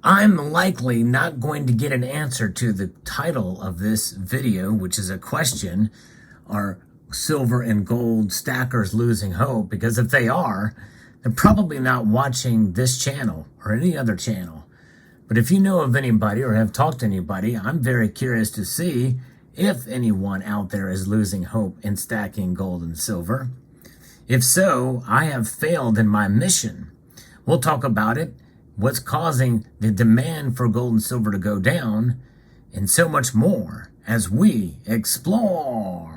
I'm likely not going to get an answer to the title of this video, which is a question. Are silver and gold stackers losing hope? Because if they are, they're probably not watching this channel or any other channel. But if you know of anybody or have talked to anybody, I'm very curious to see if anyone out there is losing hope in stacking gold and silver. If so, I have failed in my mission. We'll talk about it, what's causing the demand for gold and silver to go down, and so much more as we explore.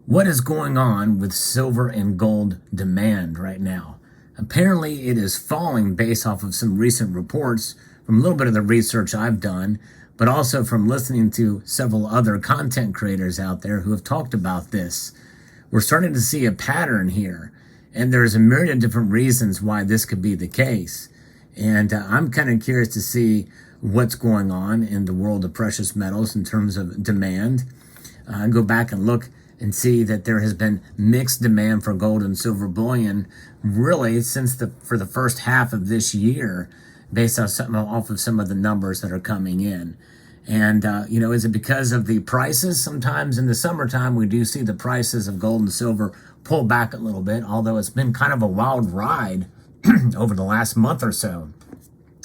What is going on with silver and gold demand right now? Apparently it is falling based off of some recent reports from a little bit of the research I've done, but also from listening to several other content creators out there who have talked about this. We're starting to see a pattern here, and there's a myriad of different reasons why this could be the case. And I'm kind of curious to see what's going on in the world of precious metals in terms of demand. Go back and look and see that there has been mixed demand for gold and silver bullion really since for the first half of this year, based on off of some of the numbers that are coming in. And is it because of the prices? Sometimes in the summertime we do see the prices of gold and silver pull back a little bit, although it's been kind of a wild ride over the last month or so.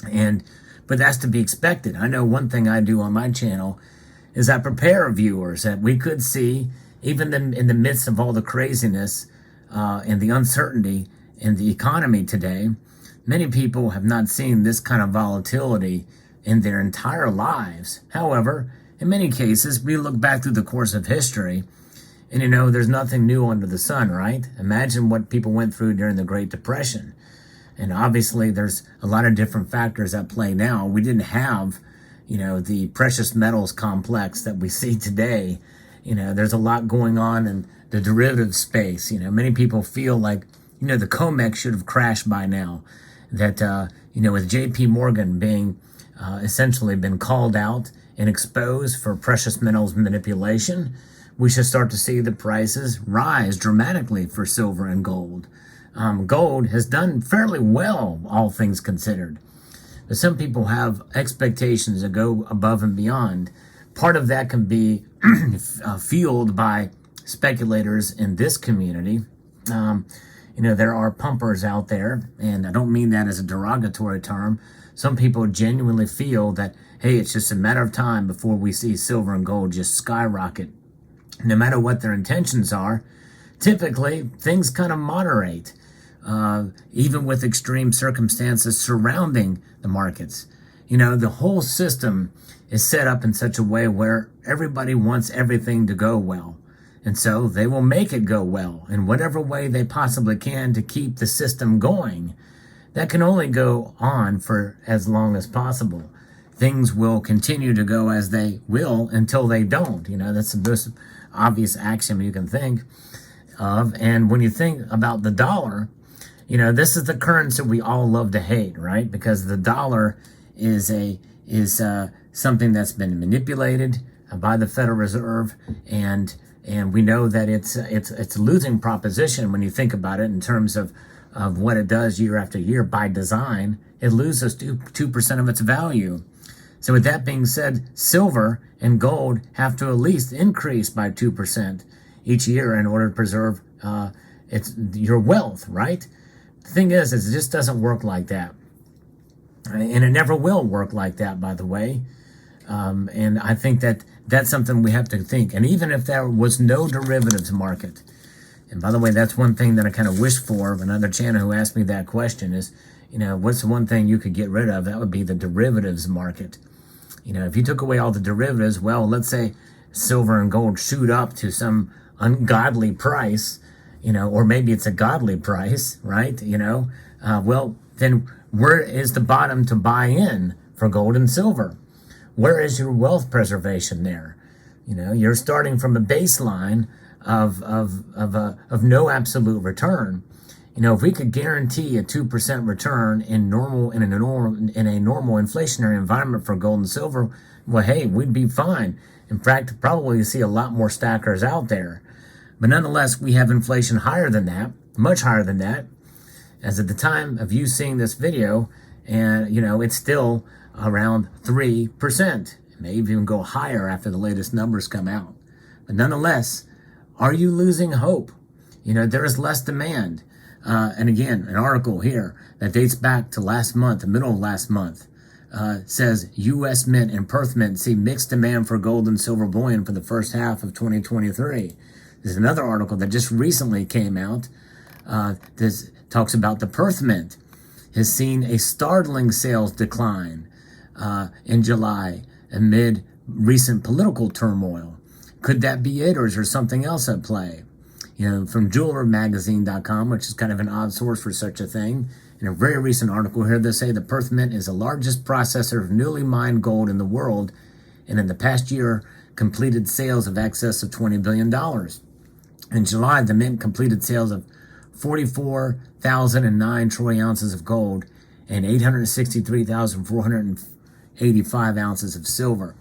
But that's to be expected. I know one thing I do on my channel is I prepare viewers that we could see, even in the midst of all the craziness and the uncertainty in the economy today, many people have not seen this kind of volatility in their entire lives. However, in many cases, we look back through the course of history and, there's nothing new under the sun, right? Imagine what people went through during the Great Depression. And obviously, there's a lot of different factors at play now. We didn't have, the precious metals complex that we see today. There's a lot going on in the derivative space. Many people feel like, the COMEX should have crashed by now. That, with JP Morgan being essentially been called out and exposed for precious metals manipulation, we should start to see the prices rise dramatically for silver and gold. Gold has done fairly well, all things considered. But some people have expectations that go above and beyond. Part of that can be fueled by speculators in this community. There are pumpers out there, and I don't mean that as a derogatory term. Some people genuinely feel that, hey, it's just a matter of time before we see silver and gold just skyrocket. No matter what their intentions are, typically things kind of moderate, even with extreme circumstances surrounding the markets. The whole system is set up in such a way where everybody wants everything to go well. And so they will make it go well in whatever way they possibly can to keep the system going. That can only go on for as long as possible. Things will continue to go as they will until they don't. That's the most obvious axiom you can think of. And when you think about the dollar, this is the currency we all love to hate, right? Because the dollar is something that's been manipulated by the Federal Reserve, and we know that it's a losing proposition when you think about it in terms of what it does year after year by design. It loses 2% of its value. So with that being said, silver and gold have to at least increase by 2% each year in order to preserve your wealth, right? The thing is, it just doesn't work like that. And it never will work like that, by the way. And I think that that's something we have to think. And even if there was no derivatives market, and by the way, that's one thing that I kind of wish for of another channel who asked me that question is, what's the one thing you could get rid of? That would be the derivatives market. If you took away all the derivatives, well, let's say silver and gold shoot up to some ungodly price, or maybe it's a godly price, right? Well, then where is the bottom to buy in for gold and silver? Where is your wealth preservation there? You're starting from a baseline of no absolute return. if we could guarantee a 2% return in a normal inflationary environment for gold and silver, well, hey, we'd be fine. In fact, probably see a lot more stackers out there. But nonetheless, we have inflation higher than that, much higher than that. As at the time of you seeing this video, and it's still around 3%. It may even go higher after the latest numbers come out. But nonetheless, are you losing hope? There is less demand. And again, an article here that dates back to last month, the middle of last month, says U.S. Mint and Perth Mint see mixed demand for gold and silver bullion for the first half of 2023. There's another article that just recently came out. This talks about the Perth Mint has seen a startling sales decline in July amid recent political turmoil. Could that be it, or is there something else at play? From JewelerMagazine.com, which is kind of an odd source for such a thing. In a very recent article here, they say the Perth Mint is the largest processor of newly mined gold in the world, and in the past year completed sales of excess of $20 billion. In July, the Mint completed sales of 44,009 troy ounces of gold and 863,485 ounces of silver.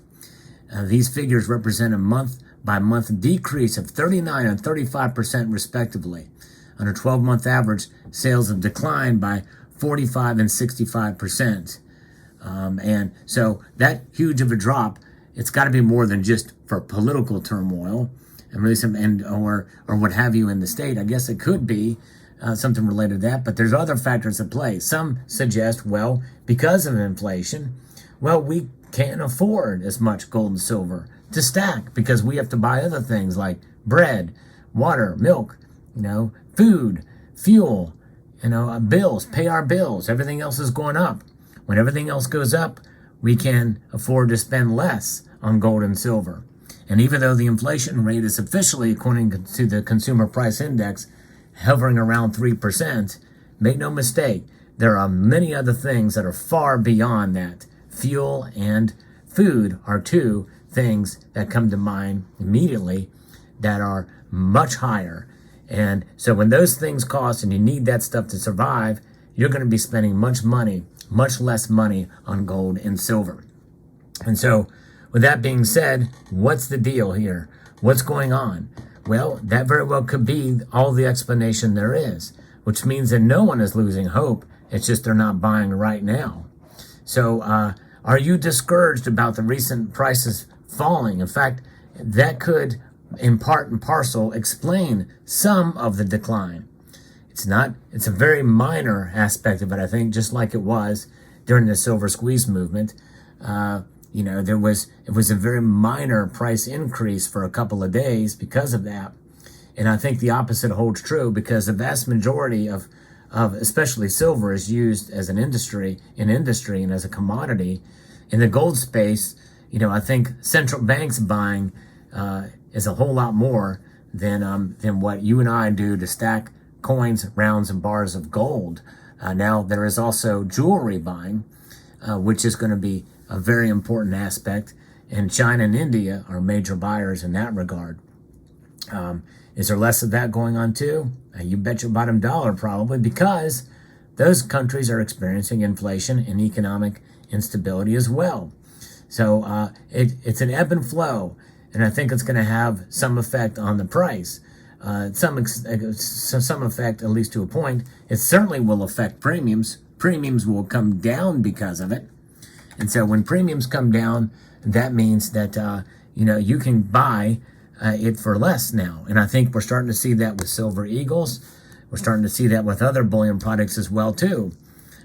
These figures represent a month-by-month decrease of 39 and 35% respectively. On a 12-month average, sales have declined by 45 and 65%. And so that huge of a drop, it's got to be more than just for political turmoil and really or what have you in the state. I guess it could be something related to that, but there's other factors at play. Some suggest, well, because of inflation, well, we can't afford as much gold and silver to stack because we have to buy other things like bread, water, milk, food, fuel, bills, pay our bills. Everything else is going up. When everything else goes up, we can afford to spend less on gold and silver. And even though the inflation rate is officially, according to the Consumer Price Index, hovering around 3%, make no mistake, there are many other things that are far beyond that. Fuel and food are two things that come to mind immediately that are much higher. And so when those things cost and you need that stuff to survive, you're going to be spending much less money on gold and silver. And so with that being said, what's the deal here? What's going on? Well, that very well could be all the explanation there is, which means that no one is losing hope. It's just they're not buying right now. So are you discouraged about the recent prices falling? In fact, that could, in part and parcel, explain some of the decline. It's a very minor aspect of it, I think, just like it was during the silver squeeze movement. It was a very minor price increase for a couple of days because of that. And I think the opposite holds true because the vast majority of especially silver is used as an industry and as a commodity. In the gold space, I think central banks buying is a whole lot more than what you and I do to stack coins, rounds, and bars of gold. Now there is also jewelry buying, which is going to be a very important aspect, and China and India are major buyers in that regard. Is there less of that going on too? You bet your bottom dollar probably, because those countries are experiencing inflation and economic instability as well. So it's an ebb and flow, and I think it's going to have some effect on the price. Some effect, at least to a point. It certainly will affect premiums. Premiums will come down because of it. And so when premiums come down, that means that, you can buy it for less now. And I think we're starting to see that with Silver Eagles. We're starting to see that with other bullion products as well, too.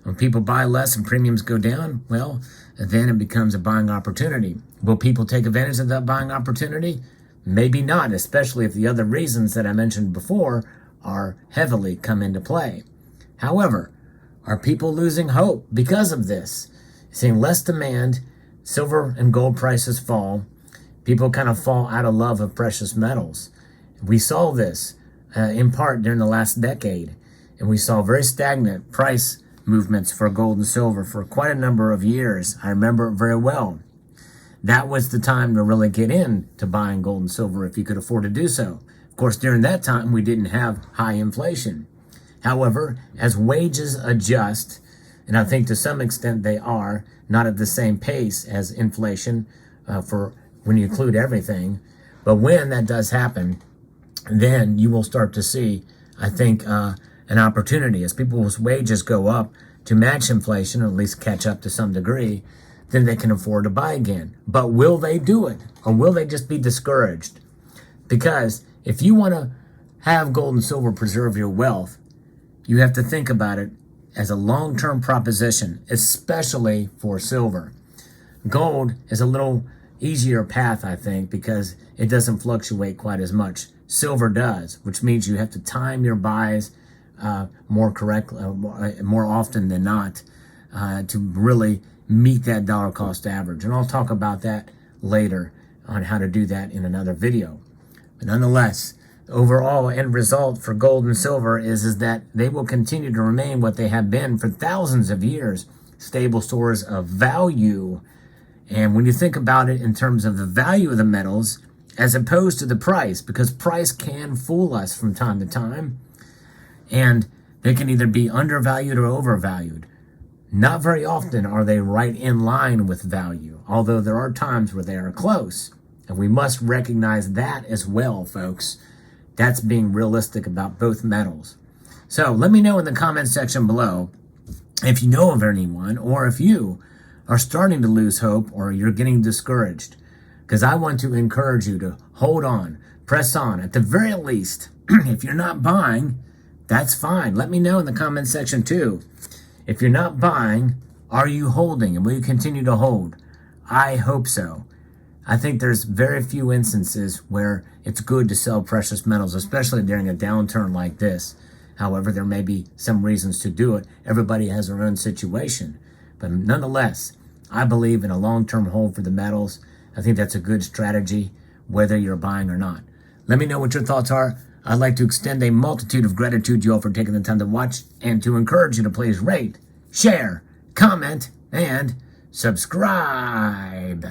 When people buy less and premiums go down, well, then it becomes a buying opportunity. Will people take advantage of that buying opportunity? Maybe not, especially if the other reasons that I mentioned before are heavily come into play. However, are people losing hope because of this? Seeing less demand, silver and gold prices fall, people kind of fall out of love of precious metals. We saw this in part during the last decade, and we saw very stagnant price movements for gold and silver for quite a number of years. I remember it very well. That was the time to really get into buying gold and silver if you could afford to do so. Of course, during that time, we didn't have high inflation. However, as wages adjust, and I think to some extent they are, not at the same pace as inflation for when you include everything, but when that does happen, then you will start to see, I think, an opportunity as people's wages go up to match inflation, or at least catch up to some degree. Then they can afford to buy again. But will they do it, or will they just be discouraged? Because if you want to have gold and silver preserve your wealth, you have to think about it as a long-term proposition, especially for silver. Gold is a little easier path, I think, because it doesn't fluctuate quite as much. Silver does, which means you have to time your buys more correctly, more often than not, to really meet that dollar cost average. And I'll talk about that later on how to do that in another video. But nonetheless, the overall end result for gold and silver is that they will continue to remain what they have been for thousands of years, stable stores of value. And when you think about it in terms of the value of the metals, as opposed to the price, because price can fool us from time to time, and they can either be undervalued or overvalued. Not very often are they right in line with value, although there are times where they are close. And we must recognize that as well, folks. That's being realistic about both metals. So let me know in the comment section below if you know of anyone, or if you are starting to lose hope, or you're getting discouraged. Because I want to encourage you to hold on, press on. At the very least, if you're not buying, that's fine. Let me know in the comment section too. If you're not buying, are you holding, and will you continue to hold? I hope so. I think there's very few instances where it's good to sell precious metals, especially during a downturn like this. However, there may be some reasons to do it. Everybody has their own situation. But nonetheless, I believe in a long-term hold for the metals. I think that's a good strategy, whether you're buying or not. Let me know what your thoughts are. I'd like to extend a multitude of gratitude to you all for taking the time to watch, and to encourage you to please rate, share, comment, and subscribe.